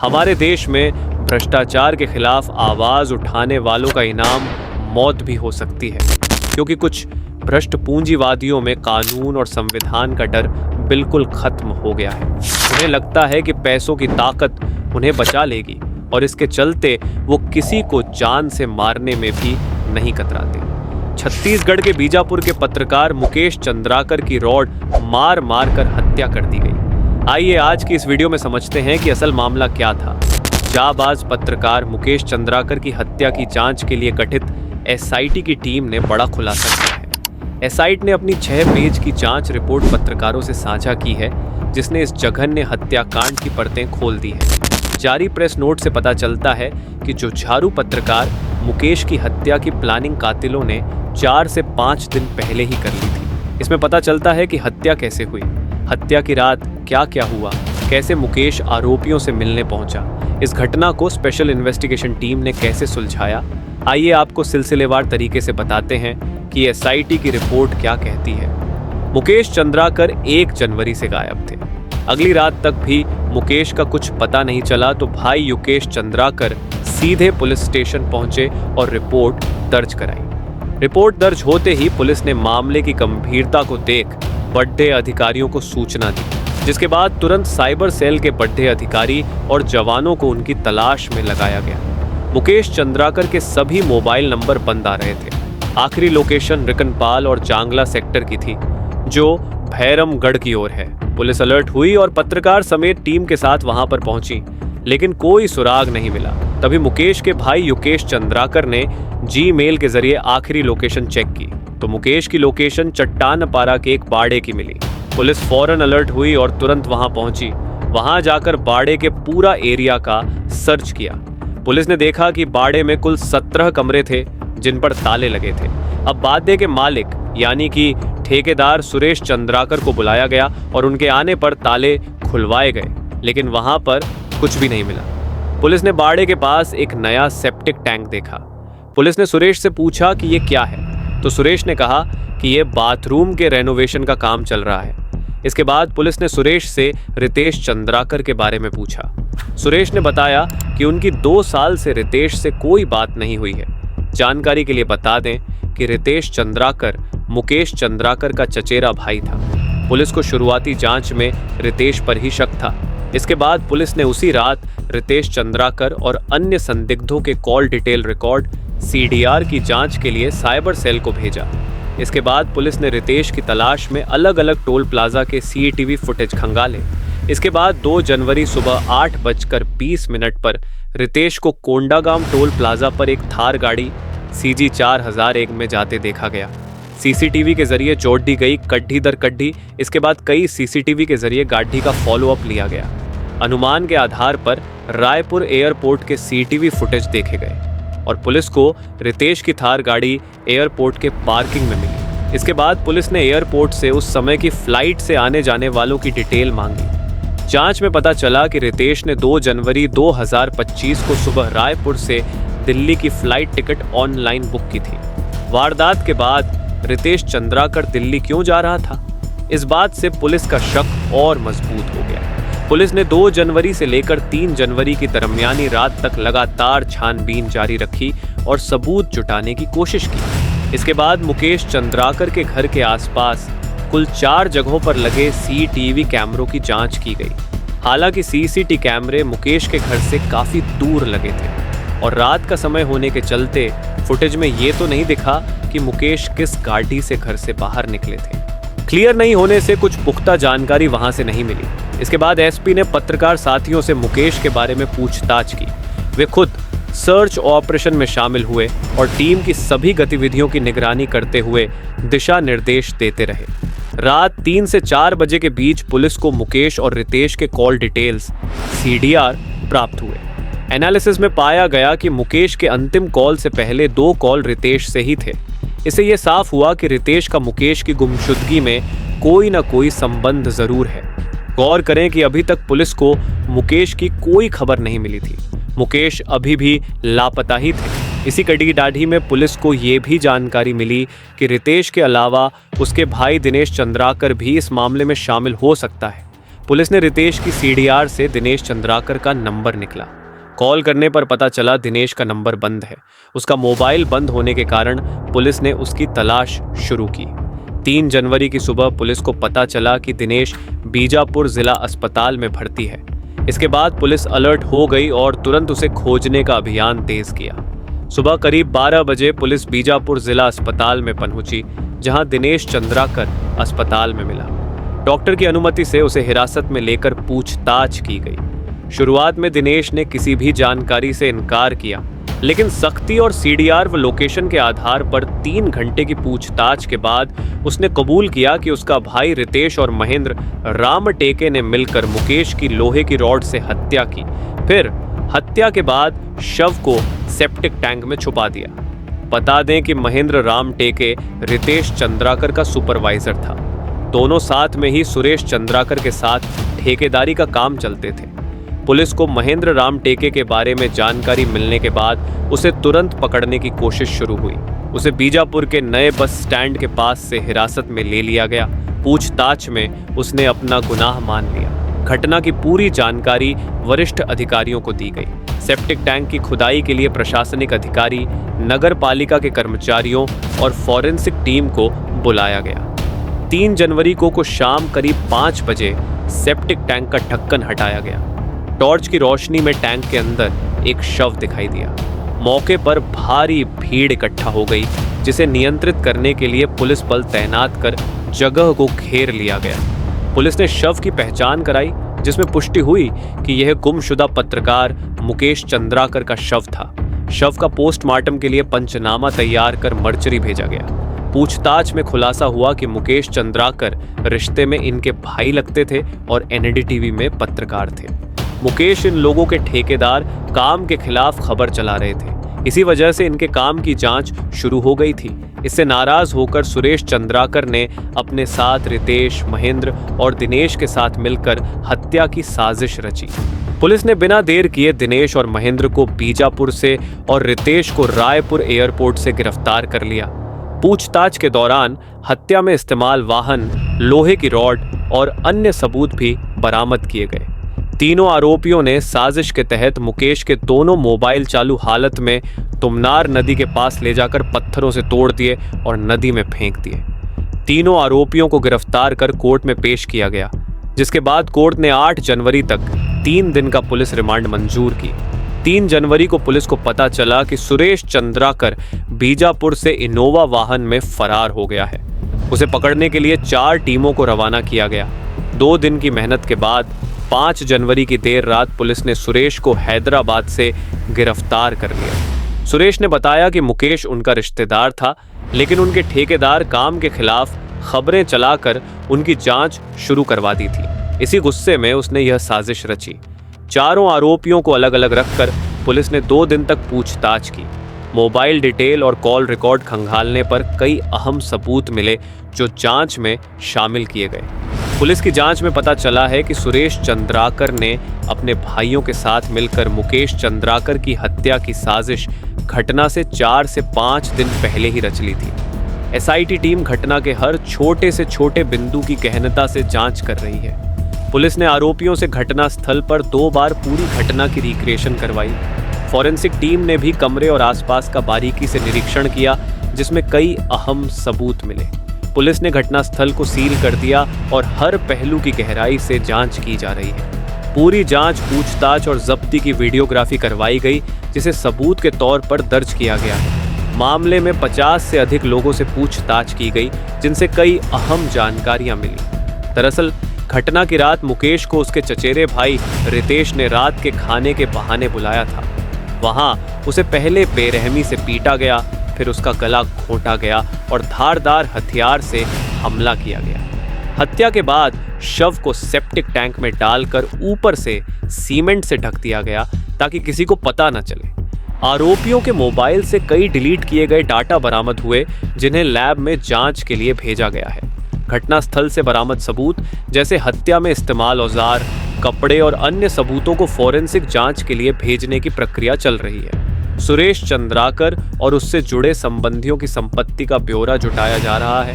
हमारे देश में भ्रष्टाचार के खिलाफ आवाज उठाने वालों का इनाम मौत भी हो सकती है, क्योंकि कुछ भ्रष्ट पूंजीवादियों में कानून और संविधान का डर बिल्कुल खत्म हो गया है। उन्हें लगता है कि पैसों की ताकत उन्हें बचा लेगी और इसके चलते वो किसी को जान से मारने में भी नहीं कतराते। छत्तीसगढ़ के बीजापुर के पत्रकार मुकेश चंद्राकर की रॉड मार मार कर हत्या कर दी गई। आइए आज की इस वीडियो में समझते हैं कि असल मामला क्या था। जाबाज पत्रकार मुकेश चंद्राकर की हत्या की जांच के लिए गठित एसआईटी की टीम ने बड़ा खुलासा किया है। एसआईटी ने अपनी 6 पेज की जांच रिपोर्ट पत्रकारों से साझा की है, जिसने इस जघन्य हत्याकांड की परतें खोल दी हैं। जारी प्रेस नोट से पता चलता है कि जुझारू पत्रकार मुकेश की हत्या की प्लानिंग कातिलों ने 4 से 5 दिन पहले ही कर ली थी। इसमें पता चलता है कि हत्या कैसे हुई, हत्या की रात क्या क्या हुआ, कैसे मुकेश आरोपियों से मिलने पहुंचा, इस घटना को स्पेशल इन्वेस्टिगेशन टीम ने कैसे सुलझाया। आइए आपको सिलसिलेवार तरीके से बताते हैं कि एसआईटी की रिपोर्ट क्या कहती है। मुकेश चंद्राकर 1 जनवरी से गायब थे। अगली रात तक भी मुकेश का कुछ पता नहीं चला तो भाई युकेश चंद्राकर सीधे पुलिस स्टेशन पहुंचे और रिपोर्ट दर्ज कराई। रिपोर्ट दर्ज होते ही पुलिस ने मामले की गंभीरता को देख बड़े अधिकारियों को सूचना दी, जिसके बाद तुरंत साइबर सेल के बड़े अधिकारी और जवानों को उनकी तलाश में लगाया गया। मुकेश चंद्राकर के सभी मोबाइल नंबर बंद आ रहे थे। आखिरी लोकेशन रिकनपाल और जांगला सेक्टर की थी, जो भैरमगढ़ की ओर है। पुलिस अलर्ट हुई और पत्रकार समेत टीम के साथ वहां पर पहुंची, लेकिन कोई सुराग नहीं मिला। तभी मुकेश के भाई युकेश चंद्राकर ने जीमेल के जरिए आखिरी लोकेशन चेक की तो मुकेश की लोकेशन चट्टानपारा के एक बाड़े की मिली। पुलिस फौरन अलर्ट हुई और तुरंत वहां पहुंची। वहां जाकर बाड़े के पूरा एरिया का सर्च किया। पुलिस ने देखा कि बाड़े में कुल 17 कमरे थे, जिन पर ताले लगे थे। अब बाड़े के मालिक यानी कि ठेकेदार सुरेश चंद्राकर को बुलाया गया और उनके आने पर ताले खुलवाए गए, लेकिन वहां पर कुछ भी नहीं मिला। पुलिस ने बाड़े के पास एक नया सेप्टिक टैंक देखा। पुलिस ने सुरेश से पूछा कि ये क्या है, तो सुरेश ने कहा कि ये बाथरूम के रेनोवेशन का काम चल रहा है। इसके बाद पुलिस ने सुरेश से रितेश चंद्राकर के बारे में पूछा। सुरेश ने बताया कि उनकी 2 साल से रितेश से कोई बात नहीं हुई है। जानकारी के लिए बता दें कि रितेश चंद्राकर मुकेश चंद्राकर का चचेरा भाई था। पुलिस को शुरुआती जांच में रितेश पर ही शक था। इसके बाद पुलिस ने उसी रात रितेश चंद्राकर और अन्य संदिग्धों के कॉल डिटेल रिकॉर्ड CDR की जांच के लिए साइबर सेल को भेजा। इसके बाद पुलिस ने रितेश की तलाश में अलग अलग टोल प्लाजा के CCTV फुटेज खंगाले। इसके बाद 2 जनवरी सुबह 8:20 पर रितेश को कोंडागांव टोल प्लाजा पर एक थार गाड़ी CG 4001 में जाते देखा गया। CCTV के जरिए जोड़ दी गई कड्डी दर कड्डी। इसके बाद कई CCTV के जरिए गाड़ी का फॉलोअप लिया गया। अनुमान के आधार पर रायपुर एयरपोर्ट के CCTV फुटेज देखे गए और पुलिस को रितेश की थार गाड़ी एयरपोर्ट के पार्किंग में मिली। इसके बाद पुलिस ने एयरपोर्ट से उस समय की फ्लाइट से आने जाने वालों की डिटेल मांगी। जांच में पता चला कि रितेश ने 2 जनवरी 2025 को सुबह रायपुर से दिल्ली की फ्लाइट टिकट ऑनलाइन बुक की थी। वारदात के बाद रितेश चंद्राकर दिल्ली क्यों जा रहा था, इस बात से पुलिस का शक और मजबूत हो गया। पुलिस ने 2 जनवरी से लेकर 3 जनवरी की दरमियानी रात तक लगातार छानबीन जारी रखी और सबूत जुटाने की कोशिश की। इसके बाद मुकेश चंद्राकर के घर के आसपास कुल 4 जगहों पर लगे CCTV कैमरों की जांच की गई। हालांकि CCTV कैमरे मुकेश के घर से काफी दूर लगे थे और रात का समय होने के चलते फुटेज में ये तो नहीं दिखा कि मुकेश किस गाड़ी से घर से बाहर निकले थे। क्लियर नहीं होने से कुछ पुख्ता जानकारी वहां से नहीं मिली। इसके बाद एसपी ने पत्रकार साथियों से मुकेश के बारे में पूछताछ की। वे खुद सर्च ऑपरेशन में शामिल हुए और टीम की सभी गतिविधियों की निगरानी करते हुए दिशा निर्देश देते रहे। रात 3 से 4 बजे के बीच पुलिस को मुकेश और रितेश के कॉल डिटेल्स CDR प्राप्त हुए। एनालिसिस में पाया गया कि मुकेश के अंतिम कॉल से पहले 2 कॉल रितेश से ही थे। इससे यह साफ हुआ कि रितेश का मुकेश की गुमशुदगी में कोई न कोई संबंध जरूर है। गौर करें कि अभी तक पुलिस को मुकेश की कोई खबर नहीं मिली थी। मुकेश अभी भी लापता ही थे। इसी कड़ी डाढ़ी में पुलिस को ये भी जानकारी मिली कि रितेश के अलावा उसके भाई दिनेश चंद्राकर भी इस मामले में शामिल हो सकता है। पुलिस ने रितेश की सीडीआर से दिनेश चंद्राकर का नंबर निकला। कॉल करने पर पता चला दिनेश का नंबर बंद है। उसका मोबाइल बंद होने के कारण पुलिस ने उसकी तलाश शुरू की। 3 जनवरी की सुबह पुलिस को पता चला कि दिनेश बीजापुर जिला अस्पताल में भर्ती है। इसके बाद पुलिस अलर्ट हो गई और तुरंत उसे खोजने का अभियान तेज किया। सुबह करीब 12 बजे पुलिस बीजापुर जिला अस्पताल में पहुंची, जहां दिनेश चंद्राकर अस्पताल में मिला। डॉक्टर की अनुमति से उसे हिरासत में लेकर पूछताछ की गई। शुरुआत में दिनेश ने किसी भी जानकारी से इनकार किया, लेकिन सख्ती और सीडीआर व लोकेशन के आधार पर 3 घंटे की पूछताछ के बाद उसने कबूल किया कि उसका भाई रितेश और महेंद्र राम टेके ने मिलकर मुकेश की लोहे की रॉड से हत्या की। फिर हत्या के बाद शव को सेप्टिक टैंक में छुपा दिया। बता दें कि महेंद्र राम टेके रितेश चंद्राकर का सुपरवाइजर था। दोनों साथ में ही सुरेश चंद्राकर के साथ ठेकेदारी का काम चलते थे। पुलिस को महेंद्र राम टेके के बारे में जानकारी मिलने के बाद उसे तुरंत पकड़ने की कोशिश शुरू हुई। उसे बीजापुर के नए बस स्टैंड के पास से हिरासत में ले लिया गया। पूछताछ में उसने अपना गुनाह मान लिया। घटना की पूरी जानकारी वरिष्ठ अधिकारियों को दी गई। सेप्टिक टैंक की खुदाई के लिए प्रशासनिक अधिकारी, नगर पालिका के कर्मचारियों और फॉरेंसिक टीम को बुलाया गया। 3 जनवरी को शाम करीब 5 बजे सेप्टिक टैंक का ढक्कन हटाया गया। टॉर्च की रोशनी में टैंक के अंदर एक शव दिखाई दिया। मौके पर भारी भीड़ इकट्ठा हो गई, जिसे नियंत्रित करने के लिए पुलिस बल तैनात कर जगह को घेर लिया गया। पुलिस ने शव की पहचान कराई, जिसमें पुष्टि हुई कि यह गुमशुदा पत्रकार मुकेश चंद्राकर का शव था। शव का पोस्टमार्टम के लिए पंचनामा तैयार कर मर्चरी भेजा गया। पूछताछ में खुलासा हुआ कि मुकेश चंद्राकर रिश्ते में इनके भाई लगते थे और एनडीटीवी में पत्रकार थे। मुकेश इन लोगों के ठेकेदार काम के खिलाफ खबर चला रहे थे। इसी वजह से इनके काम की जांच शुरू हो गई थी। इससे नाराज होकर सुरेश चंद्राकर ने अपने साथ रितेश, महेंद्र और दिनेश के साथ मिलकर हत्या की साजिश रची। पुलिस ने बिना देर किए दिनेश और महेंद्र को बीजापुर से और रितेश को रायपुर एयरपोर्ट से गिरफ्तार कर लिया। पूछताछ के दौरान हत्या में इस्तेमाल वाहन, लोहे की रॉड और अन्य सबूत भी बरामद किए गए। तीनों आरोपियों ने साजिश के तहत मुकेश के दोनों मोबाइल चालू हालत में तुमनार नदी के पास ले जाकर पत्थरों से तोड़ दिए और नदी में फेंक दिए। तीनों आरोपियों को गिरफ्तार कर कोर्ट में पेश किया गया, जिसके बाद कोर्ट ने 8 जनवरी तक 3 दिन का पुलिस रिमांड मंजूर की। 3 जनवरी को पुलिस को पता चला कि सुरेश चंद्राकर बीजापुर से इनोवा वाहन में फरार हो गया है। उसे पकड़ने के लिए 4 टीमों को रवाना किया गया। 2 दिन की मेहनत के बाद 5 जनवरी की देर रात पुलिस ने सुरेश को हैदराबाद से गिरफ्तार कर लिया। सुरेश ने बताया कि मुकेश उनका रिश्तेदार था, लेकिन उनके ठेकेदार काम के खिलाफ खबरें चलाकर उनकी जांच शुरू करवा दी थी। इसी गुस्से में उसने यह साजिश रची। चारों आरोपियों को अलग अलग रखकर पुलिस ने 2 दिन तक पूछताछ की। मोबाइल डिटेल और कॉल रिकॉर्ड खंगालने पर कई अहम सबूत मिले, जो जांच में शामिल किए गए। पुलिस की जांच में पता चला है कि सुरेश चंद्राकर ने अपने भाइयों के साथ मिलकर मुकेश चंद्राकर की हत्या की साजिश घटना से 4 से 5 दिन पहले ही रच ली थी। एसआईटी टीम घटना के हर छोटे से छोटे बिंदु की गहनता से जांच कर रही है। पुलिस ने आरोपियों से घटना स्थल पर 2 बार पूरी घटना की रिक्रिएशन करवाई। फॉरेंसिक टीम ने भी कमरे और आसपास का बारीकी से निरीक्षण किया, जिसमें कई अहम सबूत मिले। पुलिस ने घटनास्थल को सील कर दिया और हर पहलू की गहराई से जांच की जा रही है। पूरी जांच, पूछताछ और जब्ती की वीडियोग्राफी करवाई गई, जिसे सबूत के तौर पर दर्ज किया गया है। मामले में 50 से अधिक लोगों से पूछताछ की गई, जिनसे कई अहम जानकारियां मिली। दरअसल घटना की रात मुकेश को उसके चचेरे भाई रितेश ने रात के खाने के बहाने बुलाया था। वहां उसे पहले बेरहमी से पीटा गया, फिर उसका गला घोंटा गया और धारदार हथियार से हमला किया गया। हत्या के बाद शव को सेप्टिक टैंक में डालकर ऊपर से सीमेंट से ढक दिया गया, ताकि किसी को पता न चले। आरोपियों के मोबाइल से कई डिलीट किए गए डाटा बरामद हुए, जिन्हें लैब में जांच के लिए भेजा गया है। घटनास्थल से बरामद सबूत, जैसे हत्या में इस्तेमाल औजार, कपड़े और अन्य सबूतों को फॉरेंसिक जांच के लिए भेजने की प्रक्रिया चल रही है। सुरेश चंद्राकर और उससे जुड़े संबंधियों की संपत्ति का ब्यौरा जुटाया जा रहा है।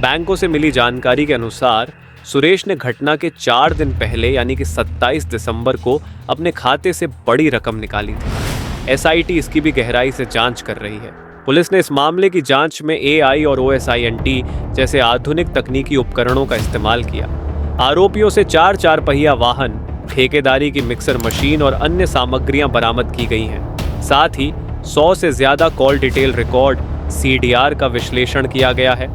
बैंकों से मिली जानकारी के अनुसार सुरेश ने घटना के 4 दिन पहले यानी कि 27 दिसंबर को अपने खाते से बड़ी रकम निकाली थी। एसआईटी इसकी भी गहराई से जांच कर रही है। पुलिस ने इस मामले की जांच में एआई और OSINT जैसे आधुनिक तकनीकी उपकरणों का इस्तेमाल किया। आरोपियों से 4 पहिया वाहन, ठेकेदारी की मिक्सर मशीन और अन्य सामग्रियां बरामद की गई हैं। साथ ही 100 से ज्यादा कॉल डिटेल रिकॉर्ड CDR का विश्लेषण किया गया है।